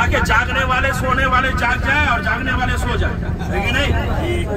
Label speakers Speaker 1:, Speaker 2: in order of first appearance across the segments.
Speaker 1: ताकि जागने वाले सोने वाले जाग जाए और जागने वाले सो जाए, है कि नहीं?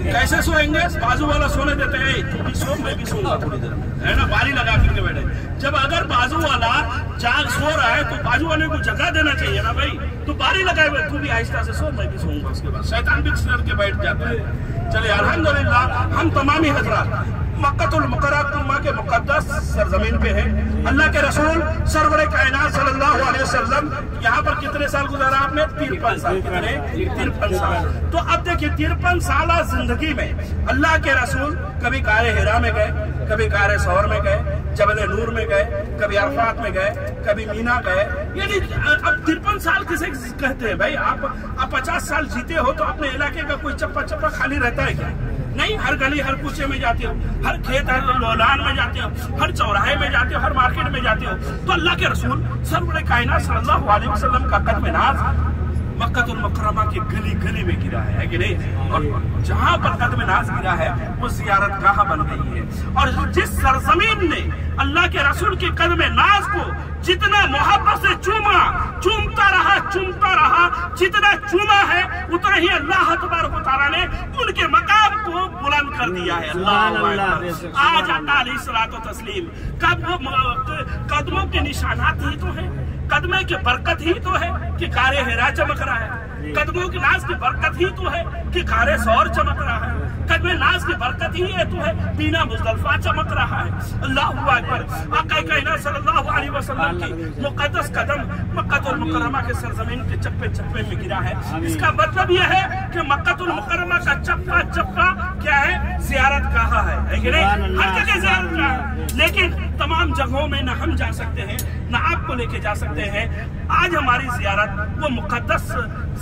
Speaker 1: कैसे सोएंगे? बाजू वाला सोने देते हैं, तू भी सो मैं भी सोऊंगा थोड़ी देर में, है ना, बारी लगा करके बैठे। जब अगर बाजू वाला जाग सो रहा है तो बाजू वाले को जगह देना चाहिए ना भाई, तो बारी लगाए हुए तू भी आहिस्ता से सो मैं भी सोऊंगा। उसके बाद शैतान भी करके बैठ जाता है। चले अल्हम्दुलिल्लाह, हम तमामी हजरात मक्कातुल मुकर्रमा के मुकद्दस सरजमीन पे हैं। अल्लाह के रसूल सरवरे कायनात सल्लल्लाहु अलैहि वसल्लम यहाँ पर कितने साल गुजारा आपने? 53 साल। कितने? 53 साल। तो अब देखिए 53 साल जिंदगी में अल्लाह के रसूल कभी गारे हिरा में गए, कभी गारे सौर में गए, जबल नूर में गए, कभी अरफात में गए, कभी मीना गए। यानी अब 53 साल किसे कहते हैं भाई? आप 50 साल जीते हो तो अपने इलाके का कोई चप्पा चप्पा खाली रहता है क्या? नहीं, हर गली हर कूचे में जाते हो, हर खेत हर लौलान में जाते हो, हर चौराहे में जाते हो, हर मार्केट में जाते हो। तो अल्लाह के रसूल सरवरे कायनात सल्लल्लाहु अलैहि वसल्लम का कदम नाज मक्कातुल मुकर्रमा की गली गली में गिरा है कि नहीं? और जहाँ पर कदम नाज गिरा है वो जियारत गाह बन गई है। और जिस सरजमीन ने अल्लाह के रसूल के कदम नाज को जितना मोहब्बत से चूमता रहा, जितना चूमा है उतना ही अल्लाह तबारक व तआला ने उनके मकाम को बुलंद कर दिया है। अल्लाह आज अल्लाह अलैहिस्सलातु तस्लीम कदमों के निशानात ही तो है, कदमे की बरकत ही तो है कि गारे हिरा चमक रहा है, कदमों की नाज की बरकत ही तो है कि गारे सौर चमक रहा है, कदमे नाज की बरकत ही है तो है मीना मुज़दलिफा चमक रहा है। अल्लाहु अकबर। आका कायनात सल्लल्लाहु अलैहि वसल्लम की मुक़द्दस कदम मक्कातुल मुकर्रमा के सरजमीन के चप्पे चप्पे में गिरा है। इसका मतलब यह है कि मक्कातुल मुकर्रमा का चप्पा चप्पा क्या है? ज़ियारत गाह है कि नहीं? हर जगह ज़ियारत गाह है, लेकिन तमाम जगहों में न हम जा सकते हैं न आपको लेके जा सकते हैं। आज हमारी ज़ियारत वो मुक़द्दस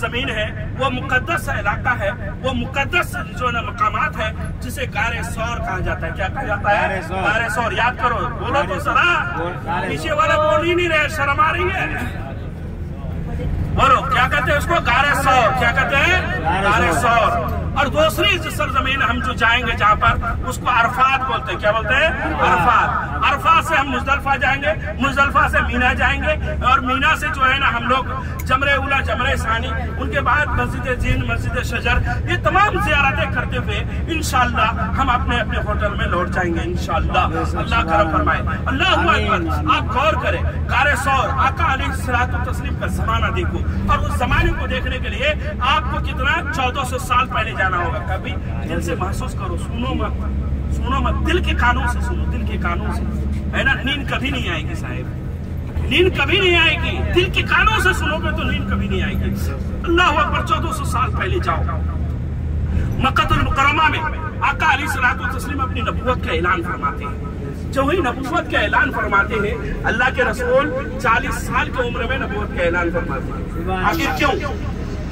Speaker 1: जमीन है, वो मुक़द्दस इलाका है, वो मुक़द्दस जो ना मकामात है जिसे गारे सौर कहा जाता है। क्या कहा जाता है? गारे सौर। याद करो, बोलो तो सरा, पीछे वाला बोल ही नहीं रहे, शर्म आ रही है। बोलो क्या कहते हैं उसको? गारे सौर। क्या कहते हैं? गारे सौर। और दूसरी सरजमीन हम जो जाएंगे जहाँ पर उसको अरफात बोलते हैं। क्या बोलते हैं? अरफात। अरफात से हम मुज़दलिफा जाएंगे, मुज़दलिफा से मीना जाएंगे, और मीना से जो है ना हम लोग जमरे उला जमरे सानी, उनके बाद मस्जिद जीन मस्जिद शजर, ये तमाम ज़ियारतें करते हुए इंशाअल्लाह हम अपने अपने होटल में लौट जाएंगे इंशाअल्लाह। अल्लाह करम फरमाए। अल्लाहु अकबर। आप गौर करें, गारे सौर आका अलैहिस्सलातु तस्लीम का जमाना देखो, और उस जमाने को देखने के लिए आपको कितना 1400 साल पहले जाना होगा। कभी दिल से महसूस करो, सुनो मत, दिल के कानों से सुनो, दिल के कानों से, है ना? नींद कभी नहीं आएगी साहिब, नींद कभी नहीं आएगी। दिल के कानों से सुनोगे तो नींद कभी नहीं आएगी। अल्लाहु अकबर। 1400 साल पहले जाओ मक्कातुल मुकर्रमा में आका अलैहिस्सलातु तस्लीम अपनी नबूवत का ऐलान फरमाते हैं। जो वही नबूवत का ऐलान फरमाते हैं, अल्लाह के रसूल 40 साल की उम्र में नबूवत का ऐलान फरमाते हैं। आखिर क्यों?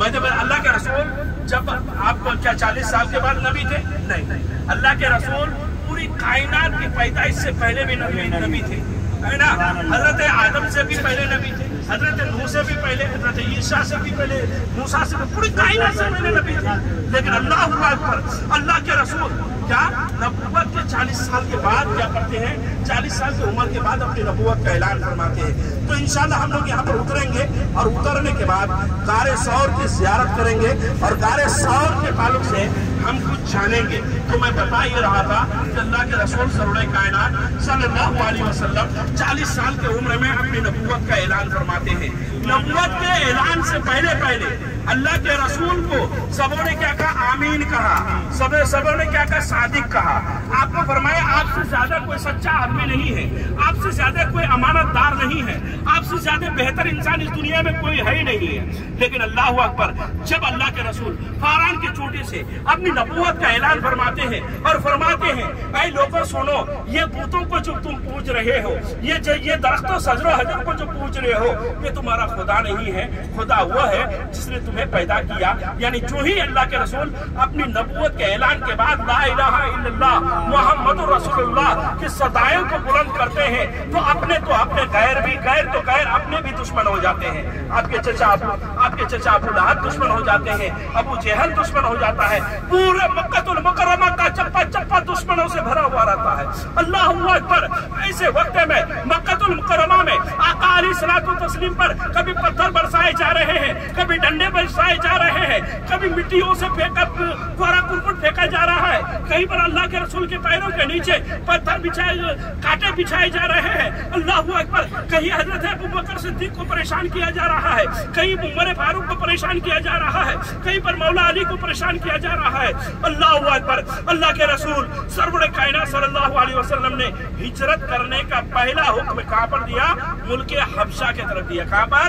Speaker 1: मतलब अल्लाह के रसूल जब आप क्या 40 साल के बाद नबी थे? नहीं, अल्लाह के रसूल पूरी कायनात की पैदाइश से पहले भी नबी थे, है ना? हजरत आदम से भी पहले नबी थे, हजरत नूह से भी पहले, हजरत ईसा से भी पहले, मूसा से भी, पूरी कायनात से पहले नबी थे। लेकिन अल्लाहु अकबर, अल्लाह के रसूल क्या नबूवत के 40 साल के बाद क्या करते हैं? 40 साल की उम्र के बाद अपनी नबूवत का ऐलान फरमाते हैं। तो इंशाल्लाह हम लोग यहाँ पर उतरेंगे, और उतरने के बाद गारे सौर की ज़ियारत करेंगे, और गारे सौर के ताल्लुक से हम कुछ जानेंगे। तो मैं बता ही रहा था कि अल्लाह के रसूल सरवरे कायनात सल्लल्लाहु अलैहि वसल्लम 40 साल की उम्र में अपनी नबूवत का ऐलान फरमाते हैं। नबूवत के ऐलान से पहले अल्लाह के रसूल को सबों ने क्या कहा? आमीन कहा। सबों ने क्या कहा? सादिक कहा। आपको फरमाया आपसे ज्यादा कोई सच्चा आदमी नहीं है, आपसे ज्यादा कोई अमानतदार नहीं है, आपसे ज्यादा बेहतर इंसान इस दुनिया में कोई है ही नहीं है। लेकिन अल्लाह अकबर, जब अल्लाह के रसूल फारान की चोटी से अपनी नबूवत का ऐलान फरमाते हैं और फरमाते हैं, ऐ लोगों सुनो, ये बूतों को जो तुम पूज रहे हो, ये दरख्तों सजरो हजर को जो पूज रहे हो, ये तुम्हारा खुदा नहीं है, खुदा वो है जिसने तुम्हें पैदा किया। यानी जो ही अल्लाह के रसूल अपनी नबूवत के ऐलान के बाद ला इलाहा इल्लल्लाह मुहम्मदुर रसूलुल्लाह की सदाएं को बुलंद करते हैं, तो अपने गैर तो गैर अपने भी दुश्मन हो जाते हैं। आपके चचा अबू लहब दुश्मन हो जाते हैं, अबू जहल दुश्मन हो जाता है, पूरे मक्कातुल मुकर्रमा का चप्पा चप्पा दुश्मनों से भरा हुआ रहता है। अल्लाहु अकबर। ऐसे वक्त में मक्कातुल मुकर्रमा में आका अलैहिस्सलातु तस्लीम पर कभी पत्थर बरसाए बरसाए जा रहे हैं, कभी डंडे बरसाए जा रहे हैं, कभी मिट्टियों से कोरा कुरकुट फेंका जा रहा है, कहीं पर अल्लाह के रसूल के पैरों के नीचे पत्थर बिछाए, कांटे बिछाए जा रहे हैं। अल्लाहू अकबर। कहीं हजरत अबू बकर सिद्दीक को परेशान किया जा रहा है, कहीं उमर फारूक को परेशान किया जा रहा है, कहीं पर मौला अली को परेशान किया जा रहा है। अल्लाहू अकबर। अल्लाह के रसूल सरवर कायनात सल्लल्लाहु अलैहि वसल्लम ने हिजरत करने का पहला हुक्म कहाँ पर दिया? मुल्क हबशा के तरफ दिया। कहाँ पर?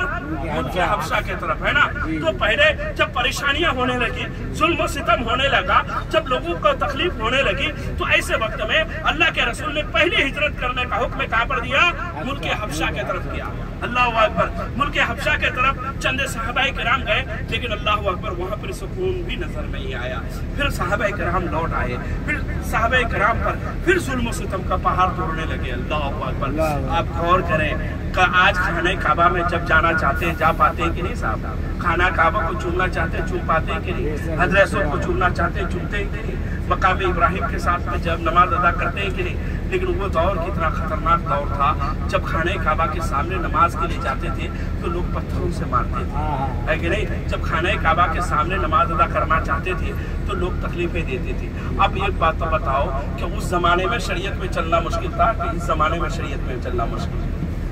Speaker 1: मुल्क हबशा के तरफ, है ना। तो पहले जब परेशानियां होने लगी, जुल्म सितम होने लगा, जब लोगों को तकलीफ होने लगी, तो ऐसे वक्त में अल्लाह के रसूल ने पहली हिजरत करने का हुक्म कहाँ पर दिया? मुल्क हबशा के तरफ दिया। अल्लाहु अकबर। मुल्क हबशा के तरफ चंद सहाबाए किराम गए, लेकिन अल्लाहु अकबर वहाँ पर सुकून भी नजर नहीं आया। फिर सहाबाए किराम लौट आए, फिर सहाबाए किराम पर फिर जुल्म सितम का पहाड़ तोड़ने लगे। अल्लाहु अकबर। आप गौर करें, आज खाने काबा में जब जाना चाहते हैं जा पाते हैं कि नहीं साहब? खाना काबा को चूमना चाहते हैं चूम पाते हैं कि नहीं? हजरत को चूमना चाहते हैं चूमते हैं कि नहीं? मकाम इब्राहिम के साथ में जब नमाज अदा करते हैं कि नहीं? लेकिन वो दौर कितना खतरनाक दौर था, जब खाने काबा के सामने नमाज के लिए जाते थे तो लोग पत्थरों से मारते थे, है कि नहीं? जब खाने काबा के सामने नमाज अदा करना चाहते थे तो लोग तकलीफें देते थे। अब एक बात तो बताओ कि उस जमाने में शरीयत में चलना मुश्किल था कि इस जमाने में शरीयत में चलना मुश्किल?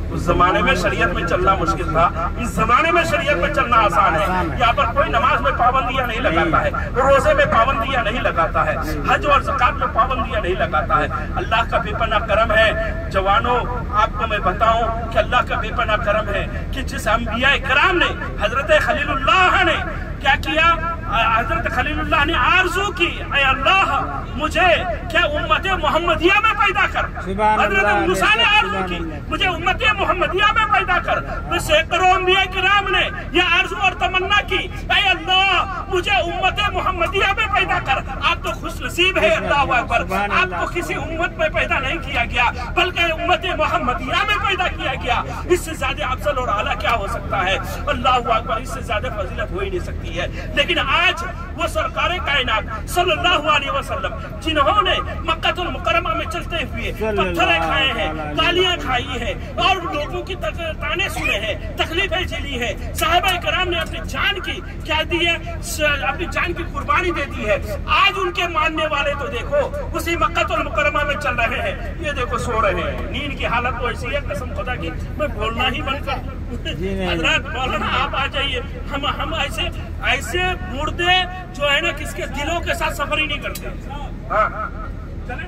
Speaker 1: उस जमाने में शरीयत में चलना मुश्किल था, इस जमाने में शरीयत में चलना आसान है। यहाँ पर कोई नमाज में पाबंदियां नहीं लगाता है, रोजे में पाबंदियां नहीं लगाता है, हज और ज़कात में पाबंदियां नहीं लगाता है। अल्लाह का बेपनाह करम है जवानों, आपको मैं बताऊं कि अल्लाह का बेपनाह करम है कि जिस अंबिया किराम ने, हजरत खलीलुल्लाह ने क्या किया? हजरत खलीलुल्लाह ने आरज़ू की, ऐ अल्लाह मुझे क्या उम्मत मोहम्मदिया में पैदा कर। हजरत मूसा ने आरज़ू की, मुझे उम्मत मोहम्मदिया में पैदा कर। तो सैकड़ों अंबिया किराम ने यह आरज़ू और तमन्ना की, ऐ अल्लाह मुझे उम्मत मोहम्मदिया में पैदा कर। आप तो खुश नसीब है, अल्लाहु अकबर। आपको किसी उम्मत में पैदा नहीं किया गया, बल्कि उम्मत मोहम्मदिया में पैदा किया गया। इससे ज्यादा अफजल और आला क्या हो सकता है? अल्लाहु अकबर। इससे ज्यादा फजीलत हो ही नहीं सकती है। लेकिन आज वो सरकार कायनात सल्लल्लाहु अलैहि वसल्लम, जिन्होंने मक्कातुल मुकर्रमा में चलते हुए पत्थरें खाए हैं, गालियां खाई है और लोगों की ताने सुने हैं, तकलीफें झेली है, सहाबाए किराम ने अपनी जान की क्या दी है? अपनी जान की कुर्बानी दे दी है। आज उनके मानने वाले तो देखो उसी मक्कातुल मुकर्रमा में चल रहे हैं, ये देखो सो रहे हैं। नींद की हालत तो ऐसी है, कसम खुदा की मैं बोलना ही बंद कर दूं। हजरत मौलाना आप आ जाइए। हम ऐसे मुर्दे जो है ना किसके दिलों के साथ सफर ही नहीं करते। हाँ चले